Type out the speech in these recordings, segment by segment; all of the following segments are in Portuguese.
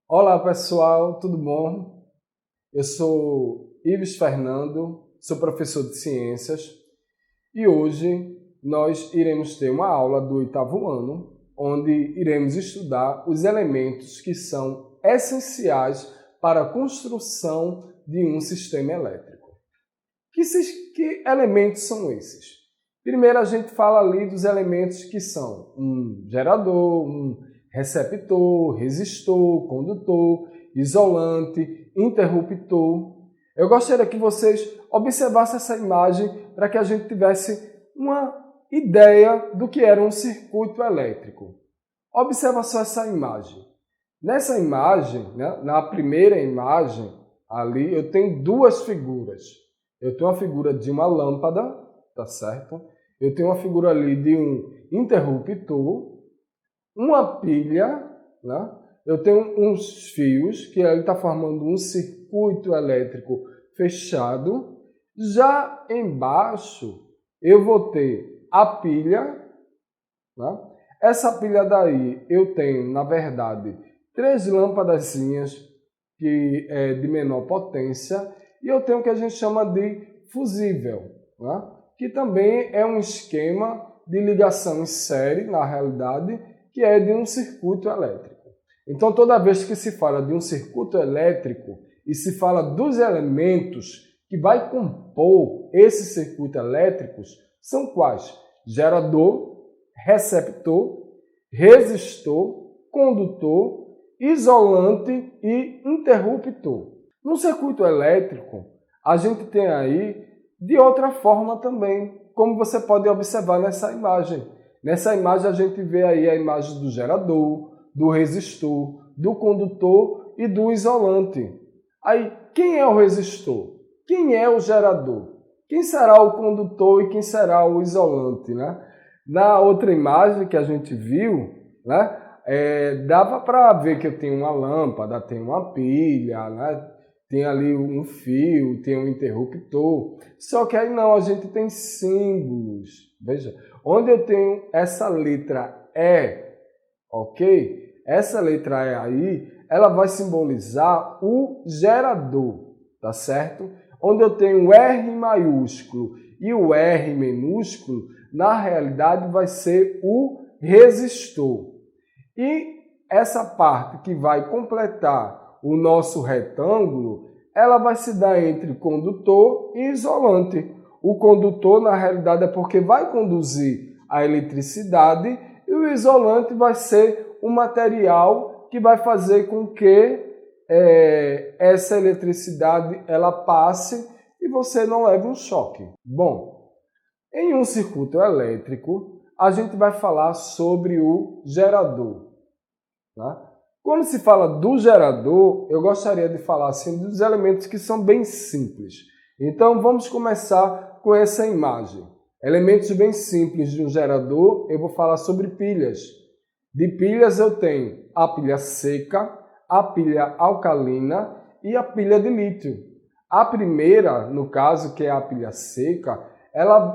Olá pessoal, tudo bom? Eu sou Ives Fernando, sou professor de ciências e hoje nós iremos ter uma aula do oitavo ano, onde iremos estudar os elementos que são essenciais para a construção de um sistema elétrico. Que elementos são esses? Primeiro a gente fala ali dos elementos que são um gerador, um receptor, resistor, condutor, isolante, interruptor. Eu gostaria que vocês observassem essa imagem para que a gente tivesse uma ideia do que era um circuito elétrico. Observa só essa imagem. Nessa imagem, né, na primeira imagem, ali eu tenho duas figuras. Eu tenho a figura de uma lâmpada, tá certo? Eu tenho uma figura ali de um interruptor, uma pilha, né? Eu tenho uns fios que ele está formando um circuito elétrico fechado. Já embaixo eu vou ter a pilha, né? Essa pilha daí eu tenho, na verdade, 3 lâmpadazinhas que é de menor potência e eu tenho o que a gente chama de fusível, né? Que também é um esquema de ligação em série, na realidade, que é de um circuito elétrico. Então, toda vez que se fala de um circuito elétrico e se fala dos elementos que vai compor esses circuitos elétricos, são quais? Gerador, receptor, resistor, condutor, isolante e interruptor. No circuito elétrico, a gente tem aí de outra forma também, como você pode observar nessa imagem. Nessa imagem a gente vê aí a imagem do gerador, do resistor, do condutor e do isolante. Aí, quem é o resistor? Quem é o gerador? Quem será o condutor e quem será o isolante, né? Na outra imagem que a gente viu, né, dava para ver que eu tenho uma lâmpada, tenho uma pilha, né? Tem ali um fio, tem um interruptor. Só que aí não, a gente tem símbolos. Veja, onde eu tenho essa letra E, ok? Essa letra E aí, ela vai simbolizar o gerador, tá certo? Onde eu tenho o R maiúsculo e o R minúsculo, na realidade vai ser o resistor. E essa parte que vai completar o nosso retângulo, ela vai se dar entre condutor e isolante. O condutor, na realidade, é porque vai conduzir a eletricidade e o isolante vai ser o material que vai fazer com que essa eletricidade ela passe e você não leve um choque. Bom, em um circuito elétrico, a gente vai falar sobre o gerador, né? Quando se fala do gerador, eu gostaria de falar assim, dos elementos que são bem simples. Então, vamos começar com essa imagem. Elementos bem simples de um gerador, eu vou falar sobre pilhas. De pilhas eu tenho a pilha seca, a pilha alcalina e a pilha de lítio. A primeira, no caso, que é a pilha seca, ela,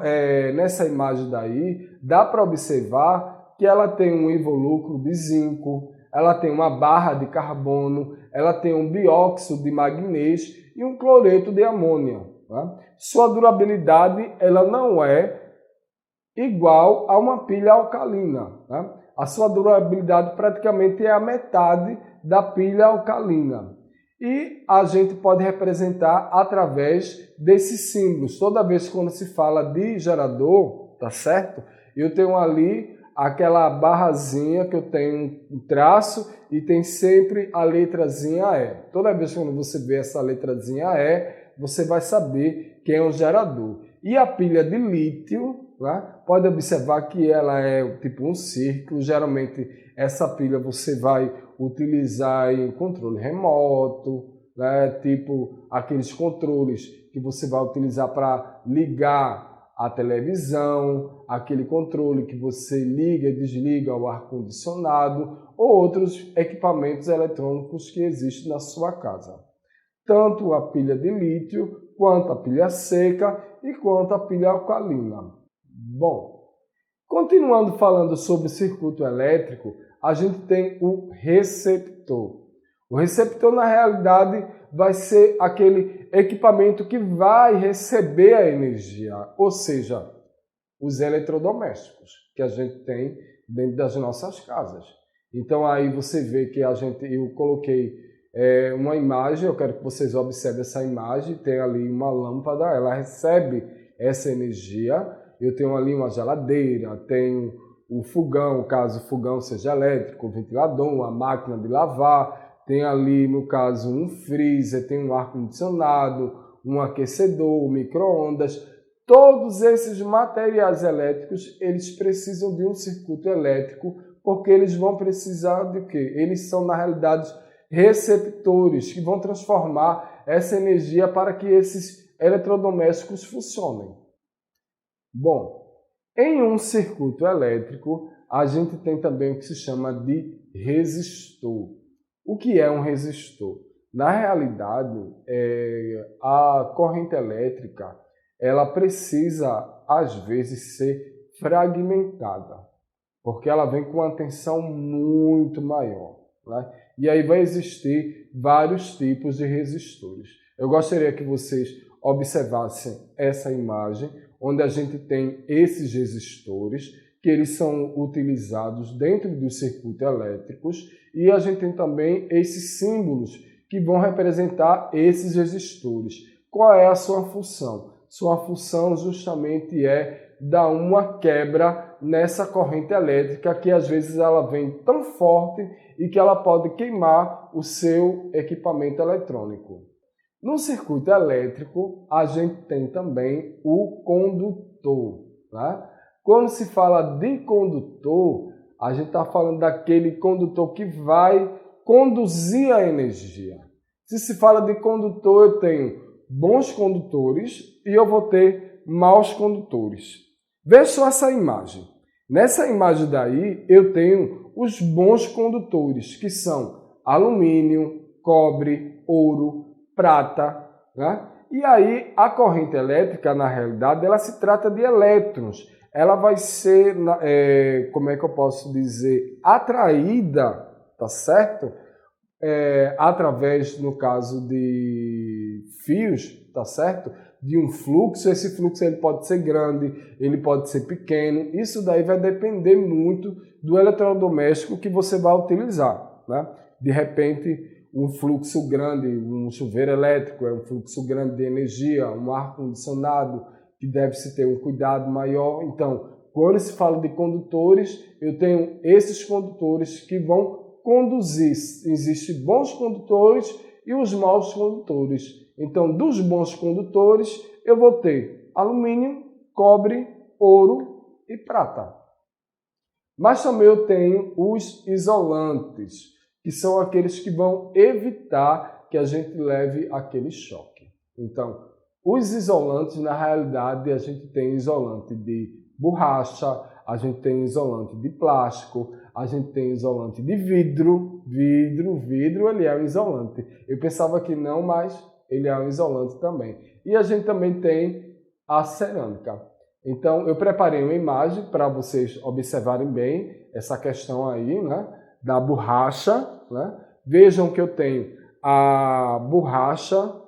nessa imagem daí, dá para observar que ela tem um involucro de zinco, ela tem uma barra de carbono, ela tem um dióxido de magnésio e um cloreto de amônia. Tá? Sua durabilidade ela não é igual a uma pilha alcalina. Tá? A sua durabilidade praticamente é a metade da pilha alcalina. E a gente pode representar através desses símbolos. Toda vez que quando se fala de gerador, tá certo? Eu tenho ali aquela barrazinha que eu tenho um traço e tem sempre a letrazinha E. Toda vez que você vê essa letrazinha E, você vai saber que é um gerador. E a pilha de lítio, né, pode observar que ela é tipo um círculo. Geralmente essa pilha você vai utilizar em controle remoto, né, tipo aqueles controles que você vai utilizar para ligar a televisão, aquele controle que você liga e desliga o ar-condicionado ou outros equipamentos eletrônicos que existem na sua casa. Tanto a pilha de lítio, quanto a pilha seca e quanto a pilha alcalina. Bom, continuando falando sobre circuito elétrico, a gente tem o receptor. O receptor, na realidade, vai ser aquele equipamento que vai receber a energia, ou seja, os eletrodomésticos que a gente tem dentro das nossas casas. Então aí você vê que eu coloquei uma imagem, eu quero que vocês observem essa imagem, tem ali uma lâmpada, ela recebe essa energia, eu tenho ali uma geladeira, tenho o fogão, caso o fogão seja elétrico, o ventilador, uma máquina de lavar, tem ali, no caso, um freezer, tem um ar-condicionado, um aquecedor, um micro-ondas. Todos esses materiais elétricos, eles precisam de um circuito elétrico, porque eles vão precisar de quê? Eles são, na realidade, receptores que vão transformar essa energia para que esses eletrodomésticos funcionem. Bom, em um circuito elétrico, a gente tem também o que se chama de resistor. O que é um resistor? Na realidade, a corrente elétrica ela precisa, às vezes, ser fragmentada, porque ela vem com uma tensão muito maior, né? E aí vai existir vários tipos de resistores. Eu gostaria que vocês observassem essa imagem, onde a gente tem esses resistores, que eles são utilizados dentro dos circuitos elétricos, e a gente tem também esses símbolos que vão representar esses resistores. Qual é a sua função? Sua função justamente é dar uma quebra nessa corrente elétrica que às vezes ela vem tão forte e que ela pode queimar o seu equipamento eletrônico. No circuito elétrico, a gente tem também o condutor, né? Quando se fala de condutor, a gente está falando daquele condutor que vai conduzir a energia. Se se fala de condutor, eu tenho bons condutores e eu vou ter maus condutores. Veja só essa imagem. Nessa imagem daí, eu tenho os bons condutores, que são alumínio, cobre, ouro, prata, né? E aí a corrente elétrica, na realidade, ela se trata de elétrons. Ela vai ser, como é que eu posso dizer, atraída, tá certo? Através, no caso de fios, tá certo? De um fluxo. Esse fluxo ele pode ser grande, ele pode ser pequeno. Isso daí vai depender muito do eletrodoméstico que você vai utilizar, né? De repente, um fluxo grande, um chuveiro elétrico é um fluxo grande de energia, um ar-condicionado que deve-se ter um cuidado maior. Então, quando se fala de condutores, eu tenho esses condutores que vão conduzir. Existem bons condutores e os maus condutores. Então, dos bons condutores, eu vou ter alumínio, cobre, ouro e prata. Mas também eu tenho os isolantes, que são aqueles que vão evitar que a gente leve aquele choque. Então, os isolantes, na realidade, a gente tem isolante de borracha, a gente tem isolante de plástico, a gente tem isolante de vidro. Vidro, ele é um isolante. Eu pensava que não, mas ele é um isolante também. E a gente também tem a cerâmica. Então, eu preparei uma imagem para vocês observarem bem essa questão aí, né, da borracha, né? Vejam que eu tenho a borracha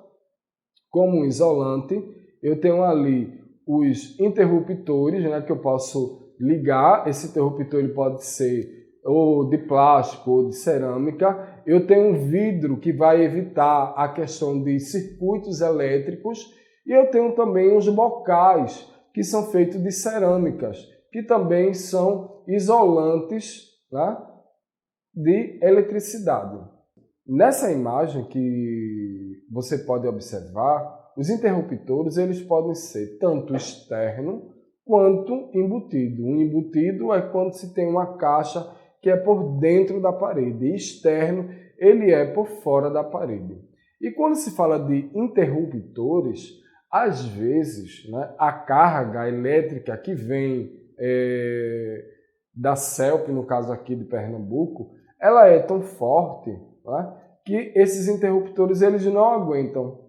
como um isolante, eu tenho ali os interruptores, né, que eu posso ligar. Esse interruptor ele pode ser ou de plástico ou de cerâmica. Eu tenho um vidro que vai evitar a questão de circuitos elétricos e eu tenho também os bocais que são feitos de cerâmicas, que também são isolantes, né, de eletricidade. Nessa imagem que você pode observar, os interruptores eles podem ser tanto externo quanto embutido. Um embutido é quando se tem uma caixa que é por dentro da parede, e externo ele é por fora da parede. E quando se fala de interruptores, às vezes, né, a carga elétrica que vem da CELP, no caso aqui de Pernambuco, ela é tão forte, né, que esses interruptores eles não aguentam.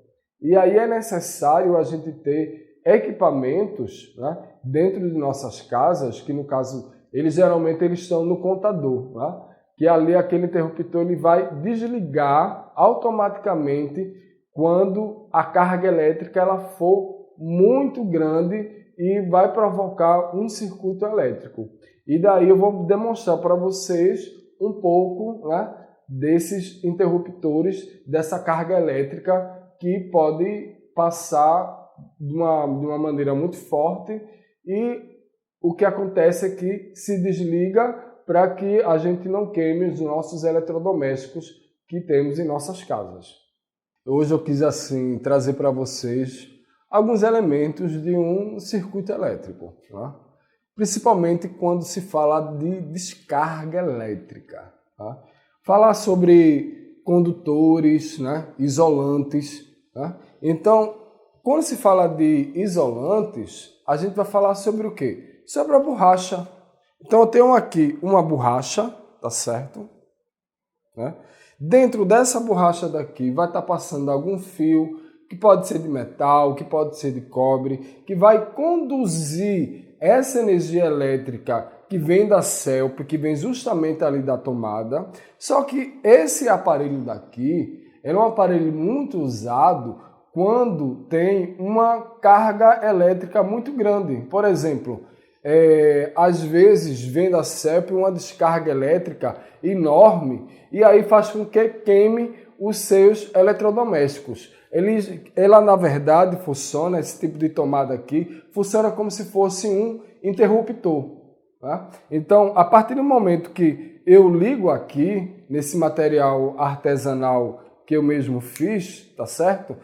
E aí é necessário a gente ter equipamentos, né, dentro de nossas casas, que no caso, eles geralmente estão no contador, né, que ali aquele interruptor ele vai desligar automaticamente quando a carga elétrica ela for muito grande e vai provocar um circuito elétrico. E daí eu vou demonstrar para vocês um pouco, né, desses interruptores, dessa carga elétrica que pode passar de uma maneira muito forte e o que acontece é que se desliga para que a gente não queime os nossos eletrodomésticos que temos em nossas casas. Hoje eu quis assim trazer para vocês alguns elementos de um circuito elétrico, né? Principalmente quando se fala de descarga elétrica. Tá? Falar sobre condutores, né? Isolantes. Tá? Então, quando se fala de isolantes, a gente vai falar sobre o quê? Sobre a borracha. Então eu tenho aqui uma borracha, tá certo? Né? Dentro dessa borracha daqui vai estar passando algum fio, que pode ser de metal, que pode ser de cobre, que vai conduzir essa energia elétrica que vem da CELP, que vem justamente ali da tomada. Só que esse aparelho daqui é um aparelho muito usado quando tem uma carga elétrica muito grande. Por exemplo, às vezes vem da CELP uma descarga elétrica enorme e aí faz com que queime os seus eletrodomésticos. Ela na verdade funciona, esse tipo de tomada aqui, funciona como se fosse um interruptor. Tá? Então, a partir do momento que eu ligo aqui, nesse material artesanal que eu mesmo fiz, tá certo?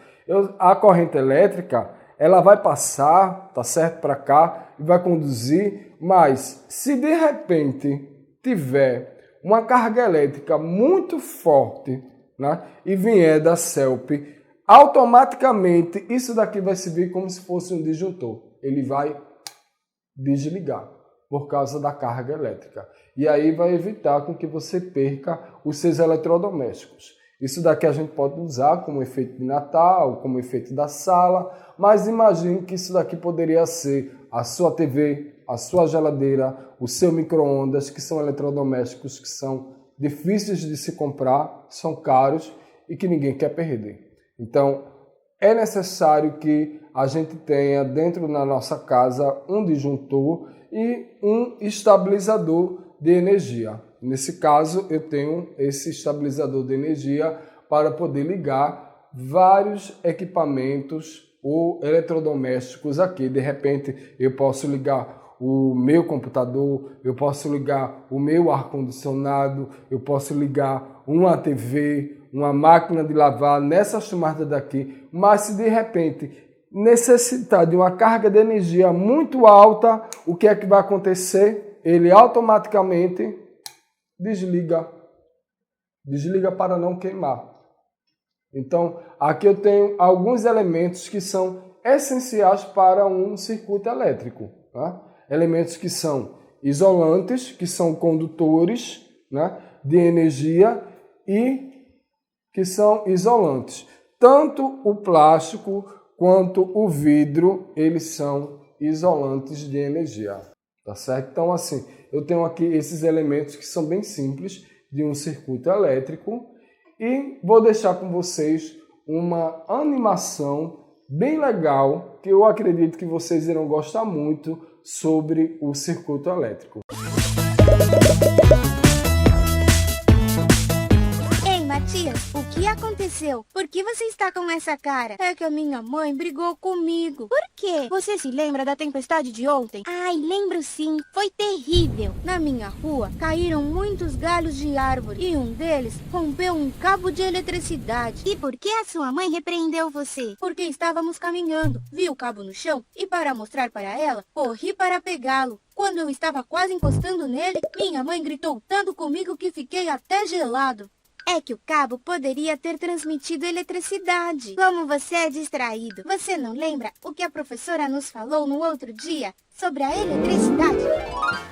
A corrente elétrica, ela vai passar, tá certo, para cá e vai conduzir, mas se de repente tiver uma carga elétrica muito forte, né, e vier da CELP, automaticamente isso daqui vai servir como se fosse um disjuntor. Ele vai desligar por causa da carga elétrica. E aí vai evitar com que você perca os seus eletrodomésticos. Isso daqui a gente pode usar como efeito de Natal, como efeito da sala, mas imagine que isso daqui poderia ser a sua TV, a sua geladeira, o seu micro-ondas, que são eletrodomésticos que são difíceis de se comprar, são caros e que ninguém quer perder. Então, é necessário que a gente tenha dentro da nossa casa um disjuntor e um estabilizador de energia. Nesse caso, eu tenho esse estabilizador de energia para poder ligar vários equipamentos ou eletrodomésticos aqui. De repente, eu posso ligar o meu computador, eu posso ligar o meu ar-condicionado, eu posso ligar uma TV, uma máquina de lavar nessas tomadas daqui. Mas se de repente necessitar de uma carga de energia muito alta, o que é que vai acontecer? Ele automaticamente desliga para não queimar. Então, aqui eu tenho alguns elementos que são essenciais para um circuito elétrico. Tá? Elementos que são isolantes, que são condutores, né, de energia e que são isolantes. Tanto o plástico quanto o vidro, eles são isolantes de energia. Tá certo? Então, assim, eu tenho aqui esses elementos que são bem simples de um circuito elétrico e vou deixar com vocês uma animação bem legal que eu acredito que vocês irão gostar muito sobre o circuito elétrico. Matias, o que aconteceu? Por que você está com essa cara? É que a minha mãe brigou comigo. Por quê? Você se lembra da tempestade de ontem? Ai, lembro sim. Foi terrível. Na minha rua, caíram muitos galhos de árvore e um deles rompeu um cabo de eletricidade. E por que a sua mãe repreendeu você? Porque estávamos caminhando, vi o cabo no chão e para mostrar para ela, corri para pegá-lo. Quando eu estava quase encostando nele, minha mãe gritou tanto comigo que fiquei até gelado. É que o cabo poderia ter transmitido eletricidade. Como você é distraído. Você não lembra o que a professora nos falou no outro dia sobre a eletricidade?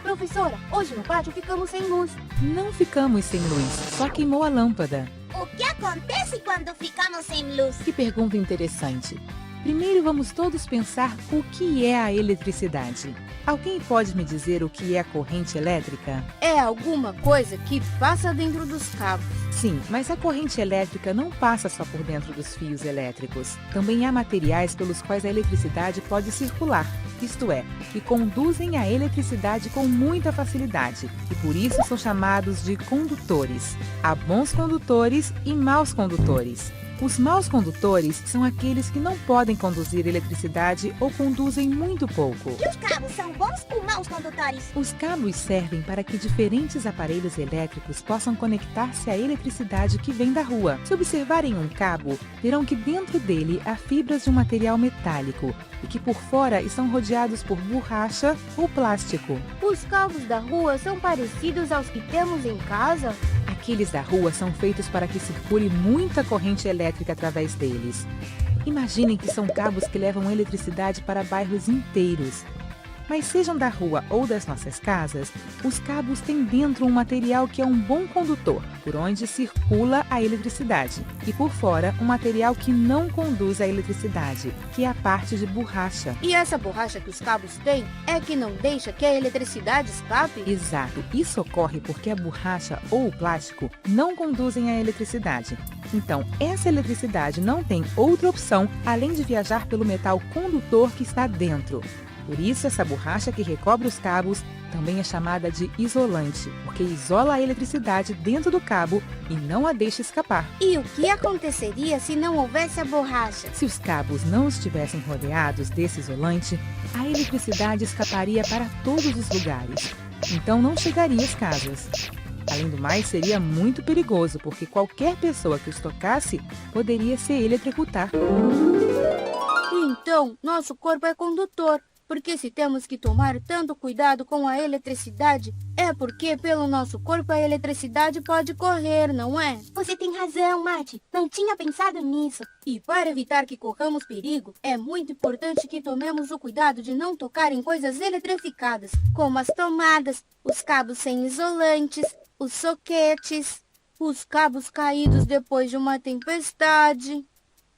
Professora, hoje no pátio ficamos sem luz. Não ficamos sem luz, só queimou a lâmpada. O que acontece quando ficamos sem luz? Que pergunta interessante. Primeiro vamos todos pensar o que é a eletricidade. Alguém pode me dizer o que é corrente elétrica? É alguma coisa que passa dentro dos cabos. Sim, mas a corrente elétrica não passa só por dentro dos fios elétricos. Também há materiais pelos quais a eletricidade pode circular, isto é, que conduzem a eletricidade com muita facilidade e por isso são chamados de condutores. Há bons condutores e maus condutores. Os maus condutores são aqueles que não podem conduzir eletricidade ou conduzem muito pouco. E os cabos são bons ou maus condutores? Os cabos servem para que diferentes aparelhos elétricos possam conectar-se à eletricidade que vem da rua. Se observarem um cabo, verão que dentro dele há fibras de um material metálico e que por fora estão rodeados por borracha ou plástico. Os cabos da rua são parecidos aos que temos em casa? Aqueles da rua são feitos para que circule muita corrente elétrica através deles. Imaginem que são cabos que levam eletricidade para bairros inteiros. Mas sejam da rua ou das nossas casas, os cabos têm dentro um material que é um bom condutor, por onde circula a eletricidade, e por fora um material que não conduz a eletricidade, que é a parte de borracha. E essa borracha que os cabos têm é que não deixa que a eletricidade escape? Exato, isso ocorre porque a borracha ou o plástico não conduzem a eletricidade. Então, essa eletricidade não tem outra opção além de viajar pelo metal condutor que está dentro. Por isso, essa borracha que recobre os cabos também é chamada de isolante, porque isola a eletricidade dentro do cabo e não a deixa escapar. E o que aconteceria se não houvesse a borracha? Se os cabos não estivessem rodeados desse isolante, a eletricidade escaparia para todos os lugares. Então não chegaria às casas. Além do mais, seria muito perigoso, porque qualquer pessoa que os tocasse poderia se eletrocutar. Então, nosso corpo é condutor. Porque se temos que tomar tanto cuidado com a eletricidade, é porque pelo nosso corpo a eletricidade pode correr, não é? Você tem razão, Mate. Não tinha pensado nisso. E para evitar que corramos perigo, é muito importante que tomemos o cuidado de não tocar em coisas eletrificadas, como as tomadas, os cabos sem isolantes, os soquetes, os cabos caídos depois de uma tempestade.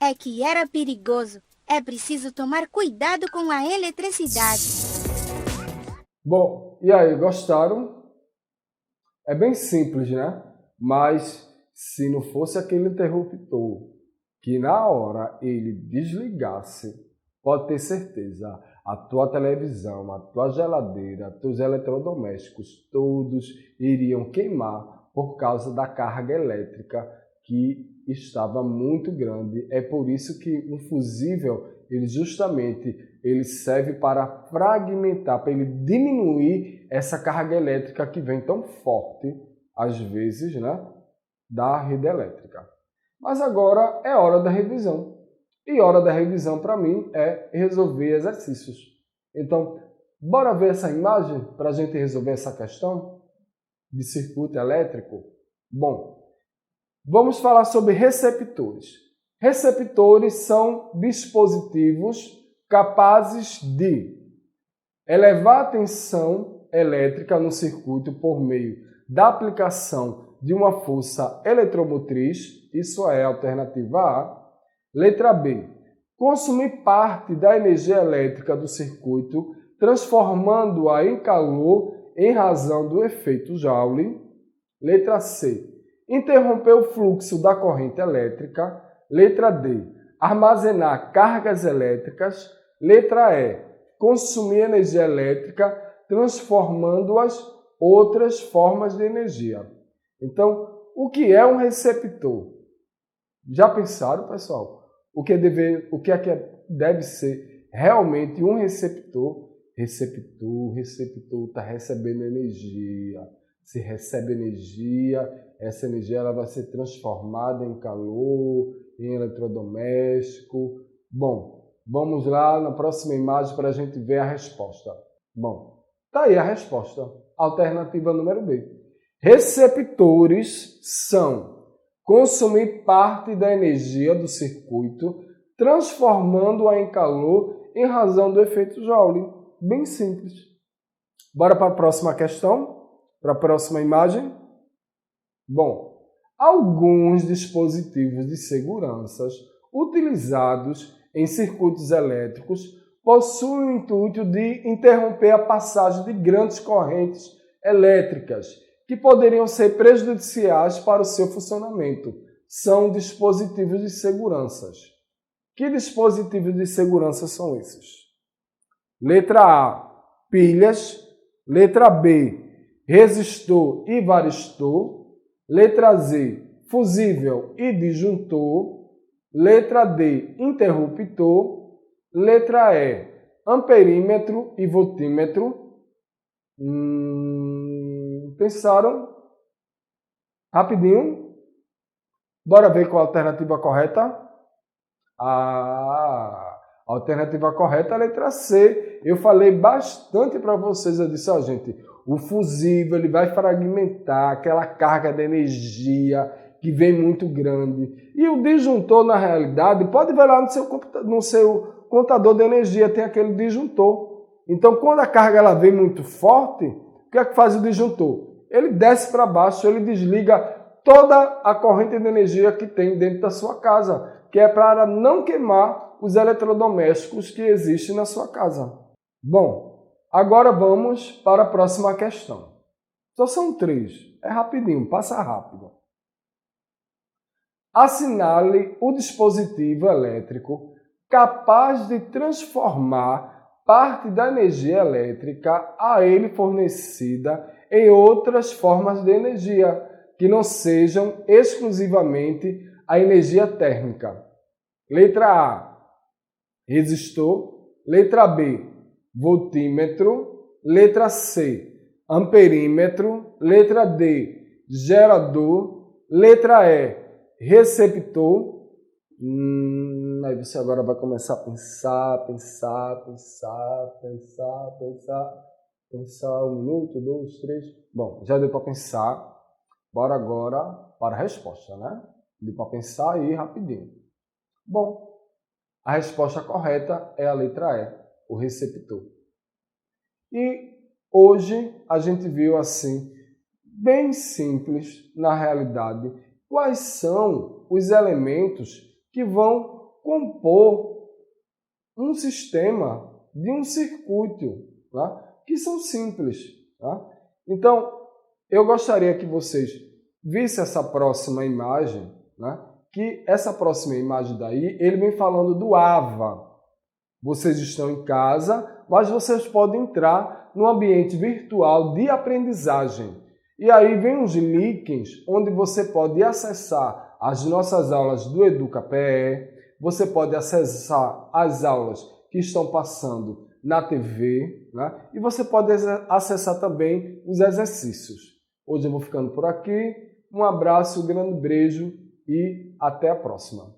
É que era perigoso. É preciso tomar cuidado com a eletricidade. Bom, e aí, gostaram? É bem simples, né? Mas se não fosse aquele interruptor que na hora ele desligasse, pode ter certeza, a tua televisão, a tua geladeira, teus eletrodomésticos, todos iriam queimar por causa da carga elétrica que estava muito grande. É por isso que um fusível, ele serve para fragmentar, para ele diminuir essa carga elétrica que vem tão forte, às vezes, né, da rede elétrica. Mas agora é hora da revisão. E hora da revisão, para mim, é resolver exercícios. Então, bora ver essa imagem para a gente resolver essa questão de circuito elétrico? Bom, vamos falar sobre receptores. Receptores são dispositivos capazes de elevar a tensão elétrica no circuito por meio da aplicação de uma força eletromotriz, isso é a alternativa A. Letra B, consumir parte da energia elétrica do circuito, transformando-a em calor em razão do efeito Joule. Letra C, interromper o fluxo da corrente elétrica. Letra D, armazenar cargas elétricas. Letra E, consumir energia elétrica, transformando-as em outras formas de energia. Então, o que é um receptor? Já pensaram, pessoal? O que é que deve ser realmente um receptor? Receptor está recebendo energia. Se recebe energia, essa energia ela vai ser transformada em calor, em eletrodoméstico. Bom, vamos lá na próxima imagem para a gente ver a resposta. Bom, tá aí a resposta. Alternativa número B. Receptores são consumir parte da energia do circuito, transformando-a em calor em razão do efeito Joule. Bem simples. Bora para a próxima questão? Para a próxima imagem? Bom, alguns dispositivos de segurança utilizados em circuitos elétricos possui o intuito de interromper a passagem de grandes correntes elétricas que poderiam ser prejudiciais para o seu funcionamento. São dispositivos de segurança. Que dispositivos de segurança são esses? Letra A, pilhas. Letra B, resistor e varistor. Letra Z, fusível e disjuntor. Letra D, interruptor. Letra E, amperímetro e voltímetro. Pensaram? Rapidinho. Bora ver qual a alternativa correta? A alternativa correta é a letra C. Eu falei bastante para vocês. Eu disse, gente, o fusível ele vai fragmentar aquela carga de energia que vem muito grande. E o disjuntor, na realidade, pode ver lá no seu contador de energia, tem aquele disjuntor. Então, quando a carga ela vem muito forte, o que é que faz o disjuntor? Ele desce para baixo, ele desliga toda a corrente de energia que tem dentro da sua casa, que é para não queimar os eletrodomésticos que existem na sua casa. Bom, agora vamos para a próxima questão. Só são 3. É rapidinho, passa rápido. Assinale o dispositivo elétrico capaz de transformar parte da energia elétrica a ele fornecida em outras formas de energia, que não sejam exclusivamente a energia térmica. Letra A, resistor. Letra B, voltímetro. Letra C, amperímetro. Letra D, gerador. Letra E, receptor. Aí você agora vai começar a pensar 1 minuto, 2, 3. Bom, já deu para pensar. Bora agora para a resposta, né? Deu para pensar aí rapidinho. Bom, a resposta correta é a letra E, o receptor. E hoje a gente viu assim, bem simples na realidade, quais são os elementos que vão compor um sistema de um circuito, tá? Que são simples. Tá? Então, eu gostaria que vocês vissem essa próxima imagem, né? Que essa próxima imagem daí, ele vem falando do AVA. Vocês estão em casa, mas vocês podem entrar no ambiente virtual de aprendizagem. E aí vem uns links onde você pode acessar as nossas aulas do EducaPE, você pode acessar as aulas que estão passando na TV, né? E você pode acessar também os exercícios. Hoje eu vou ficando por aqui. Um abraço, um grande beijo e até a próxima.